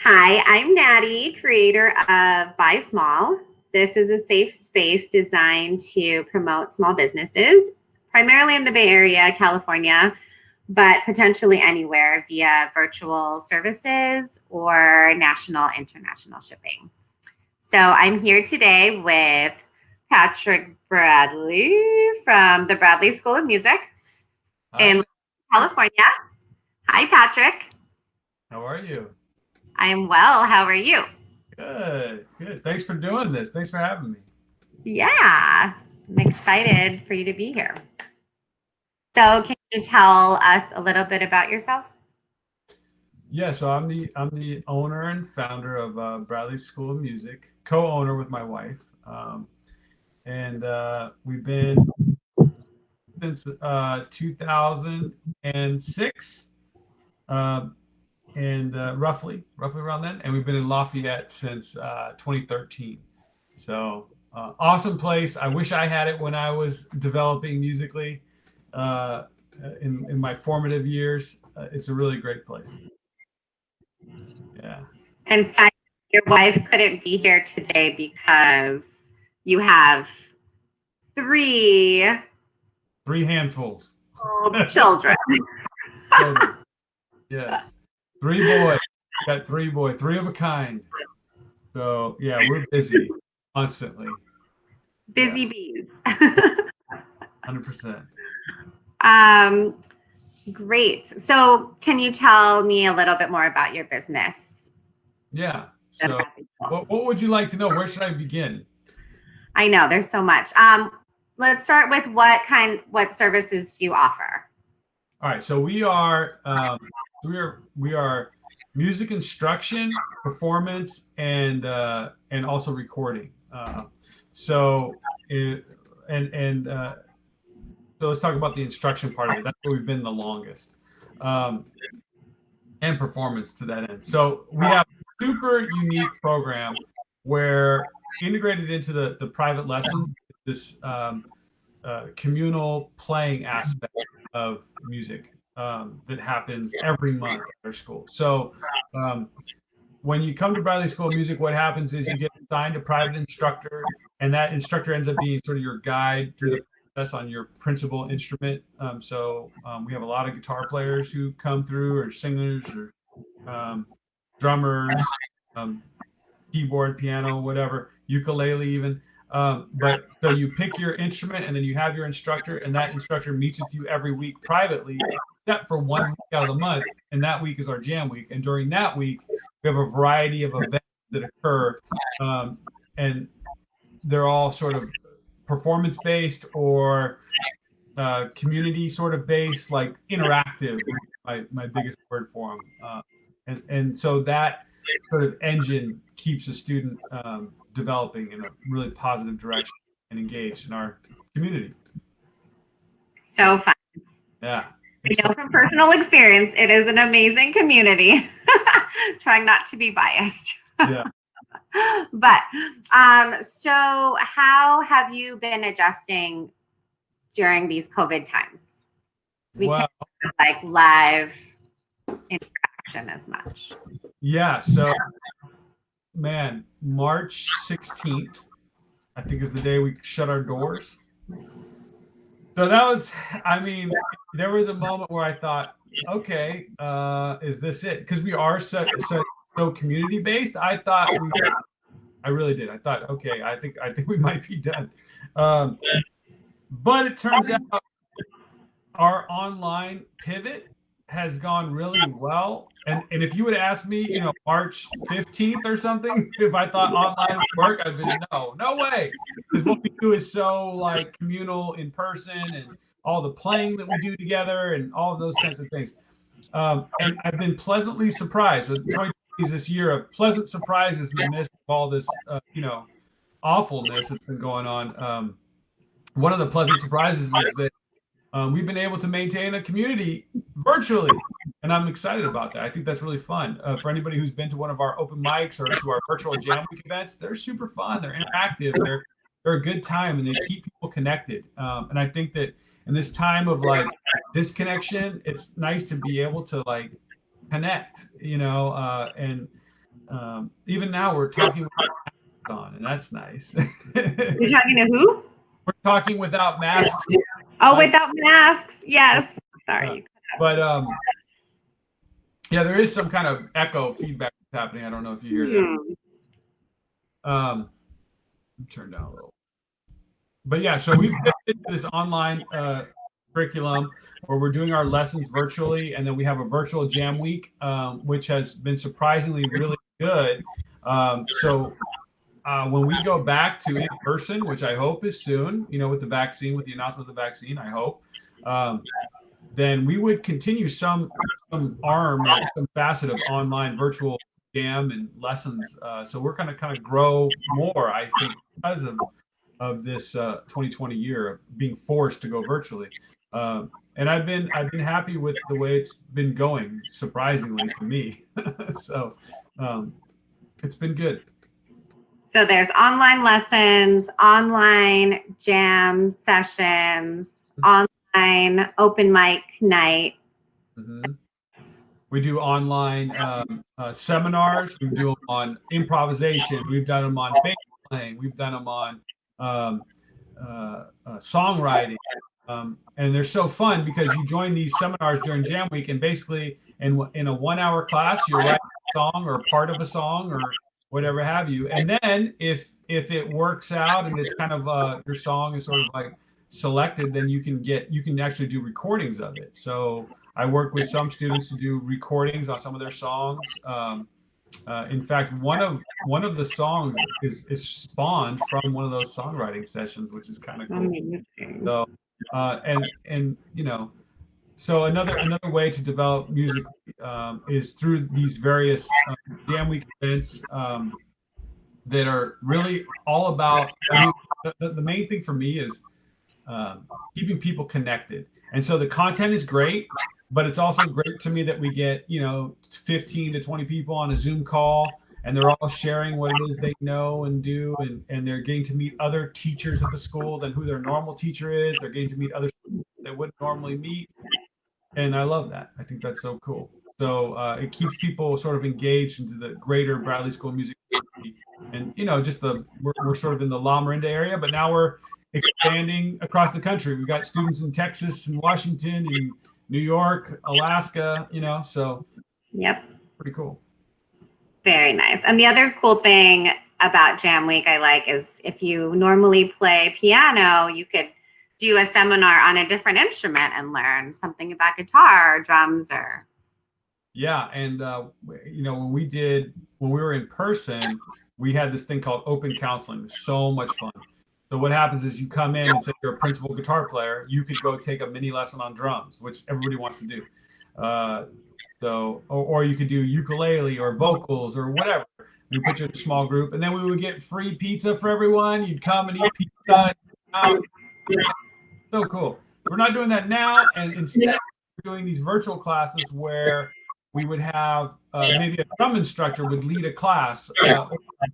Hi, I'm Natty, creator of Buy Small. This is a safe space designed to promote small businesses, primarily in the Bay Area, California, but potentially anywhere via virtual services or national, international shipping. So I'm here today with Patrick Bradley from the Bradley School of Music Hi, in Nick. California. Hi, Patrick. How are you? I am well. How are you? Good, good. Thanks for doing this. Thanks for having me. Yeah, I'm excited for you to be here. So, can you tell us a little bit about yourself? Yeah, so I'm the owner and founder of Bradley School of Music, co-owner with my wife, and we've been since 2006, uh, and roughly around then, and we've been in Lafayette since 2013. So awesome place. I wish I had it when I was developing musically uh, in my formative years. It's a really great place. Yeah, And Simon, your wife couldn't be here today because you have three three handfuls. children. Children. Yes, three boys. Got three boys, three of a kind. So yeah, we're busy constantly. Yeah, Busy bees. 100%. um, Great. So, can you tell me a little bit more about your business? Yeah. So what would you like to know? Where should I begin? I know there's so much. Let's start with what services do you offer? All right, so we are music instruction, performance, and also recording. So it, and so let's talk about the instruction part of it. That's where we've been the longest, um, and performance to that end. So we have a super unique program where integrated into the private lessons, this communal playing aspect of music that happens every month at our school. So um, when you come to Bradley School of Music, what happens is you get assigned a private instructor, and that instructor ends up being sort of your guide through the process on your principal instrument. So we have a lot of guitar players who come through, or singers, or um, drummers, um, keyboard, piano, whatever, ukulele even. But so you pick your instrument and then you have your instructor, and that instructor meets with you every week privately, except for 1 week out of the month. And that week is our jam week. And during that week, we have a variety of events that occur. Um, and they're all sort of performance based or community sort of based, like interactive, my biggest word for them. And so that sort of engine keeps a student developing in a really positive direction and engaged in our community. So fun. Yeah, I it's fun. know from personal experience, it is an amazing community. Trying not to be biased. Yeah. But so how have you been adjusting during these COVID times? We can't Well, have like live interaction as much. yeah. So, man, March 16th, I think, is the day we shut our doors. So that was, I mean, there was a moment where I thought, okay, is this it? Because we are so community based. I really did. I thought, okay, I think we might be done. Um, but it turns out our online pivot has gone really well. And if you would ask me, March 15th or something, if I thought online would work, I'd be no way. Because what we do is so like communal in person, and all the playing that we do together and all of those kinds of things. And I've been pleasantly surprised. So 2020 is this year of pleasant surprises in the midst of all this, awfulness that's been going on. One of the pleasant surprises is that we've been able to maintain a community virtually, and I'm excited about that. I think that's really fun. For anybody who's been to one of our open mics or to our virtual jam week events, they're super fun. They're interactive. They're a good time, and they keep people connected. And I think that in this time of like disconnection, it's nice to be able to like connect, and even now we're talking with masks on, and that's nice. You're talking to who? We're talking without masks. Oh, without masks. Yes. Yeah. Sorry. But yeah, there is some kind of echo feedback that's happening. I don't know if you hear that. Turn down a little. But yeah, so we've did this online curriculum where we're doing our lessons virtually, and then we have a virtual jam week, which has been surprisingly really good. So when we go back to in person, which I hope is soon, with the vaccine, with the announcement of the vaccine, I hope, then we would continue some arm or some facet of online virtual jam and lessons. So we're going to kind of grow more, I think, because of this 2020 year of being forced to go virtually. And I've been happy with the way it's been going, surprisingly to me. So it's been good. So there's online lessons, online jam sessions, online open mic night. Mm-hmm. We do online seminars. We do them on improvisation. We've done them on bass playing. We've done them on songwriting. And they're so fun because you join these seminars during Jam Week, and basically in a 1 hour class, you're writing a song or part of a song or whatever have you. And then if it works out and it's kind of your song is sort of like selected, then you can actually do recordings of it. So I work with some students to do recordings on some of their songs. In fact, one of the songs is spawned from one of those songwriting sessions, which is kind of cool. So, and so another way to develop music is through these various Jam Week events that are really all about. I mean, the main thing for me is keeping people connected, and so the content is great. But it's also great to me that we get 15 to 20 people on a Zoom call, and they're all sharing what it is they know and do, and they're getting to meet other teachers at the school than who their normal teacher is. They're getting to meet other they wouldn't normally meet, and I love that. I think that's so cool. So it keeps people sort of engaged into the greater Bradley School music community. And just we're sort of in the La Miranda area, but now we're expanding across the country. We've got students in Texas and Washington and New York, Alaska, so Yep. Pretty cool. Very nice. And the other cool thing about Jam Week I like is if you normally play piano, you could do a seminar on a different instrument and learn something about guitar or drums or. Yeah. And, when we were in person, we had this thing called open counseling. It was so much fun. So what happens is you come in and say you're a principal guitar player, you could go take a mini lesson on drums, which everybody wants to do. Or you could do ukulele or vocals or whatever. We put you in a small group, and then we would get free pizza for everyone. You'd come and eat pizza. So cool. We're not doing that now, and instead we're doing these virtual classes where we would have maybe a drum instructor would lead a class, or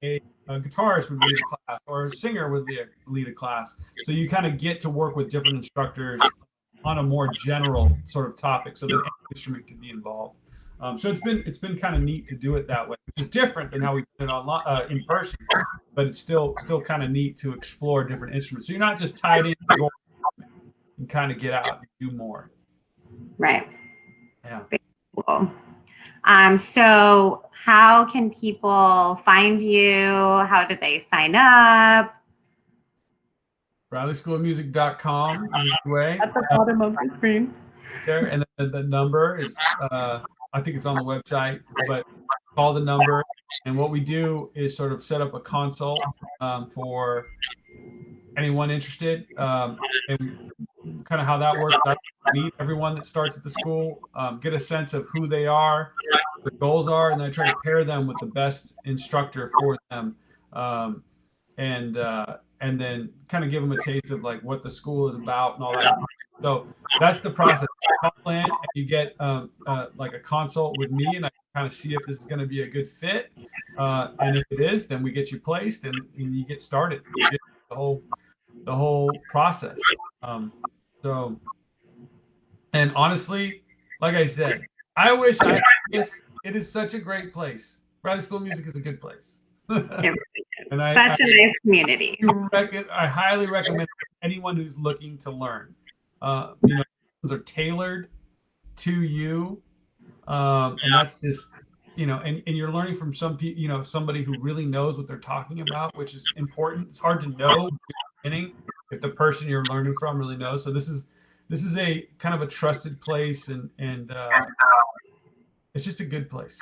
a guitarist would lead a class, or a singer would lead a class. So you kind of get to work with different instructors on a more general sort of topic, so that any instrument can be involved. So it's been kind of neat to do it that way, which is different than how we did it online in person, but it's still kind of neat to explore different instruments. So you're not just tied in and kind of get out and do more. Right. Yeah. Very cool. So how can people find you? How do they sign up? BradleySchoolOfMusic.com is the way. At the bottom of the screen. There, and the number is, I think it's on the website, but call the number. And what we do is sort of set up a consult for anyone interested, and kind of how that works. I meet everyone that starts at the school, get a sense of who they are, what their goals are, and then I try to pair them with the best instructor for them, and then kind of give them a taste of like what the school is about and all that. So that's the process. You call in and you get like a consult with me, and I kind of see if this is going to be a good fit, and if it is, then we get you placed and you get started. You get the whole process. So, and honestly, like I said, I wish it is such a great place. Bradley School of Music is a good place. It really is. And Such a nice community. I highly recommend anyone who's looking to learn. Those are tailored to you, and that's just and you're learning from some people, somebody who really knows what they're talking about, which is important. It's hard to know in the beginning if the person you're learning from really knows. So this is a kind of a trusted place, and it's just a good place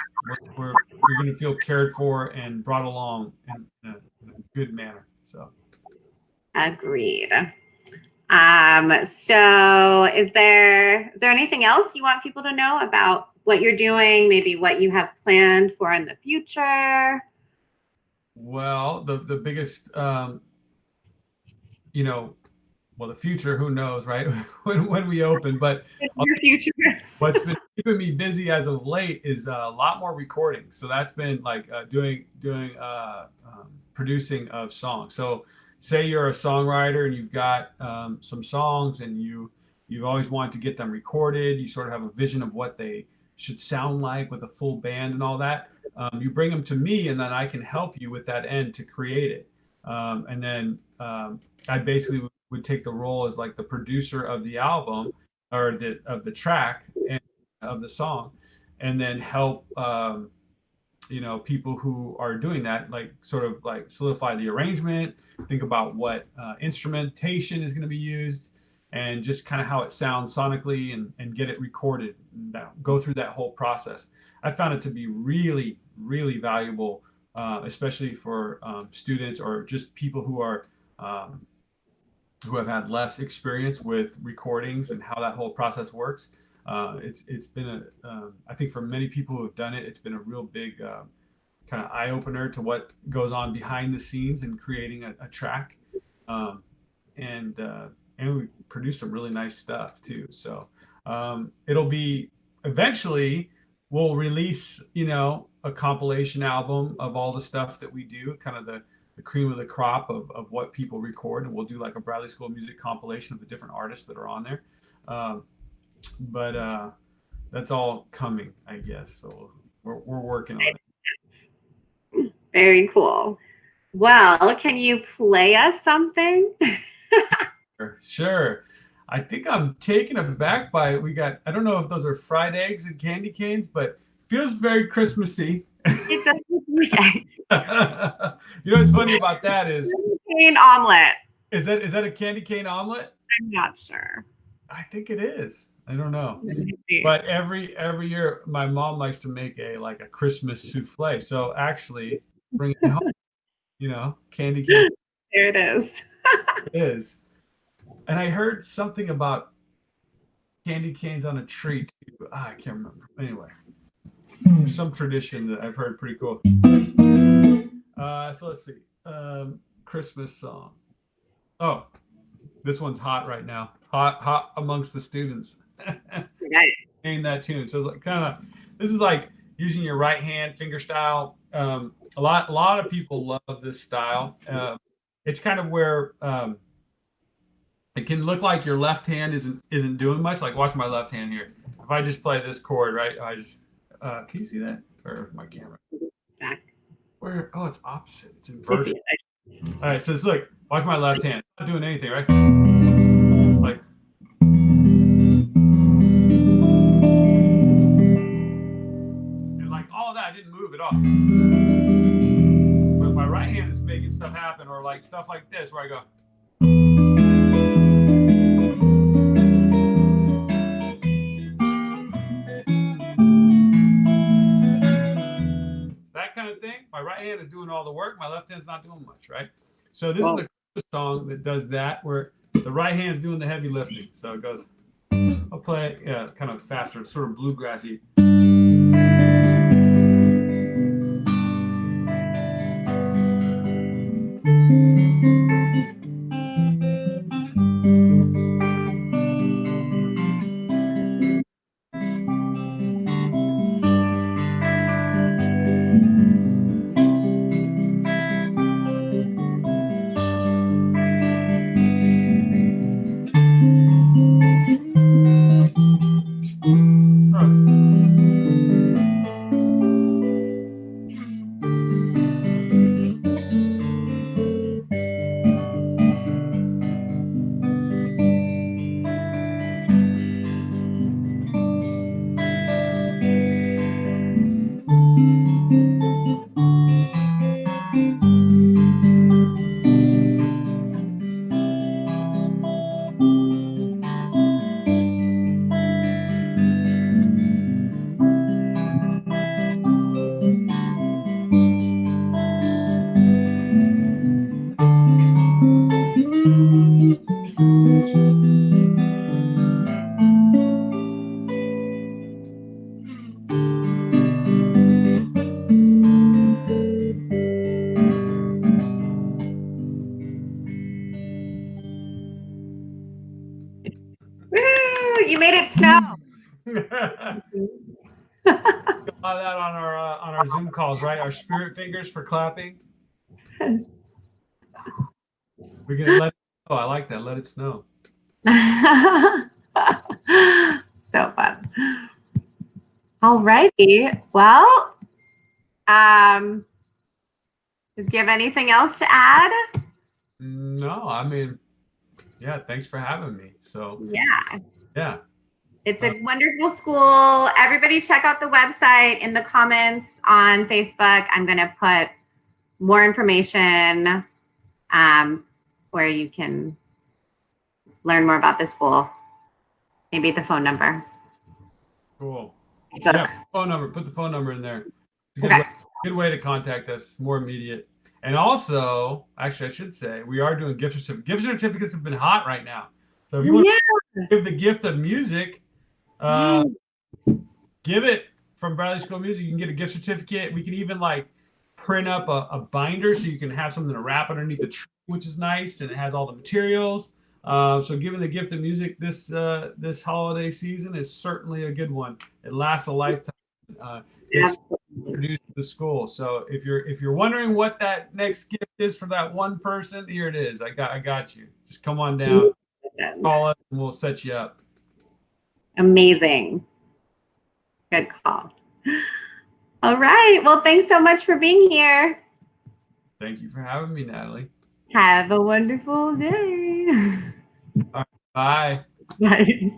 where you're going to feel cared for and brought along in a good manner. So Agreed. So is there anything else you want people to know about what you're doing, maybe what you have planned for in the future? well, the biggest the future, who knows, right? when we open, but Your future. what's been keeping me busy as of late is a lot more recording. So that's been like doing producing of songs. So say you're a songwriter and you've got some songs, and you've always wanted to get them recorded. You sort of have a vision of what they should sound like with a full band and all that. You bring them to me, and then I can help you with that end to create it. And then I basically would take the role as like the producer of the album, or of the track and of the song, and then help people who are doing that, like sort of like solidify the arrangement, think about what instrumentation is going to be used, and just kind of how it sounds sonically, and get it recorded, and go through that whole process. I found it to be really, really valuable, especially for students or just people who have had less experience with recordings and how that whole process works. It's been I think for many people who have done it, it's been a real big kind of eye opener to what goes on behind the scenes in creating a track, and we produce some really nice stuff too. So it'll be eventually we'll release a compilation album of all the stuff that we do, kind of the cream of the crop of what people record, and we'll do like a Bradley School of Music compilation of the different artists that are on there. But that's all coming, I guess. So we're working on it. Very cool. Well, can you play us something? Sure. I think I'm taken aback by it. I don't know if those are fried eggs and candy canes, but feels very Christmassy. It's a weekend. What's funny about that is Candy cane omelet. Is that a candy cane omelet? I'm not sure. I think it is. I don't know. But every year my mom likes to make a Christmas souffle. So actually bring it home, candy cane. There it is. It is. And I heard something about candy canes on a tree too. I can't remember. Anyway, there's some tradition that I've heard pretty cool. So let's see. Christmas song. Oh, this one's hot right now. Hot amongst the students. Nice. Name that tune. So this is like using your right hand finger style. A lot of people love this style. It's kind of where it can look like your left hand isn't doing much. Like watch my left hand here. If I just play this chord, right? I just can you see that? Or my camera? Back. Where? Oh, it's opposite. It's inverted. All right, so look. Watch my left hand. Not doing anything, right? Like. And like all of that, I didn't move at all. But my right hand is making stuff happen, or like stuff like this, where I go. That kind of thing. My right hand is doing all the work. My left hand's not doing much, right? So this is a song that does that, where the right hand's doing the heavy lifting. So it goes. I'll play it kind of faster, sort of bluegrassy. that on our Zoom calls, right? Our spirit fingers for clapping. We're gonna let it snow. I like that. Let it snow. So fun. All righty. Well, do you have anything else to add? No, I mean, yeah, thanks for having me. So Yeah. It's a wonderful school. Everybody check out the website. In the comments on Facebook, I'm going to put more information where you can learn more about the school. Maybe the phone number. Cool. So, yeah, phone number. Put the phone number in there. okay. Good way to contact us. More immediate. And also, actually, I should say, we are doing gift certificates. Gift certificates have been hot right now. So if you want to give the gift of music, give it from Bradley School of Music. You can get a gift certificate. We can even like print up a binder so you can have something to wrap underneath the tree, which is nice, and it has all the materials. So giving the gift of music this holiday season is certainly a good one. It lasts a lifetime. Gets introduced to the school. So if you're wondering what that next gift is for that one person, here it is. I got you. Just come on down, call us, and we'll set you up. Amazing. Good call. All right. Well, thanks so much for being here. Thank you for having me, Natalie. Have a wonderful day. All right, bye. Bye.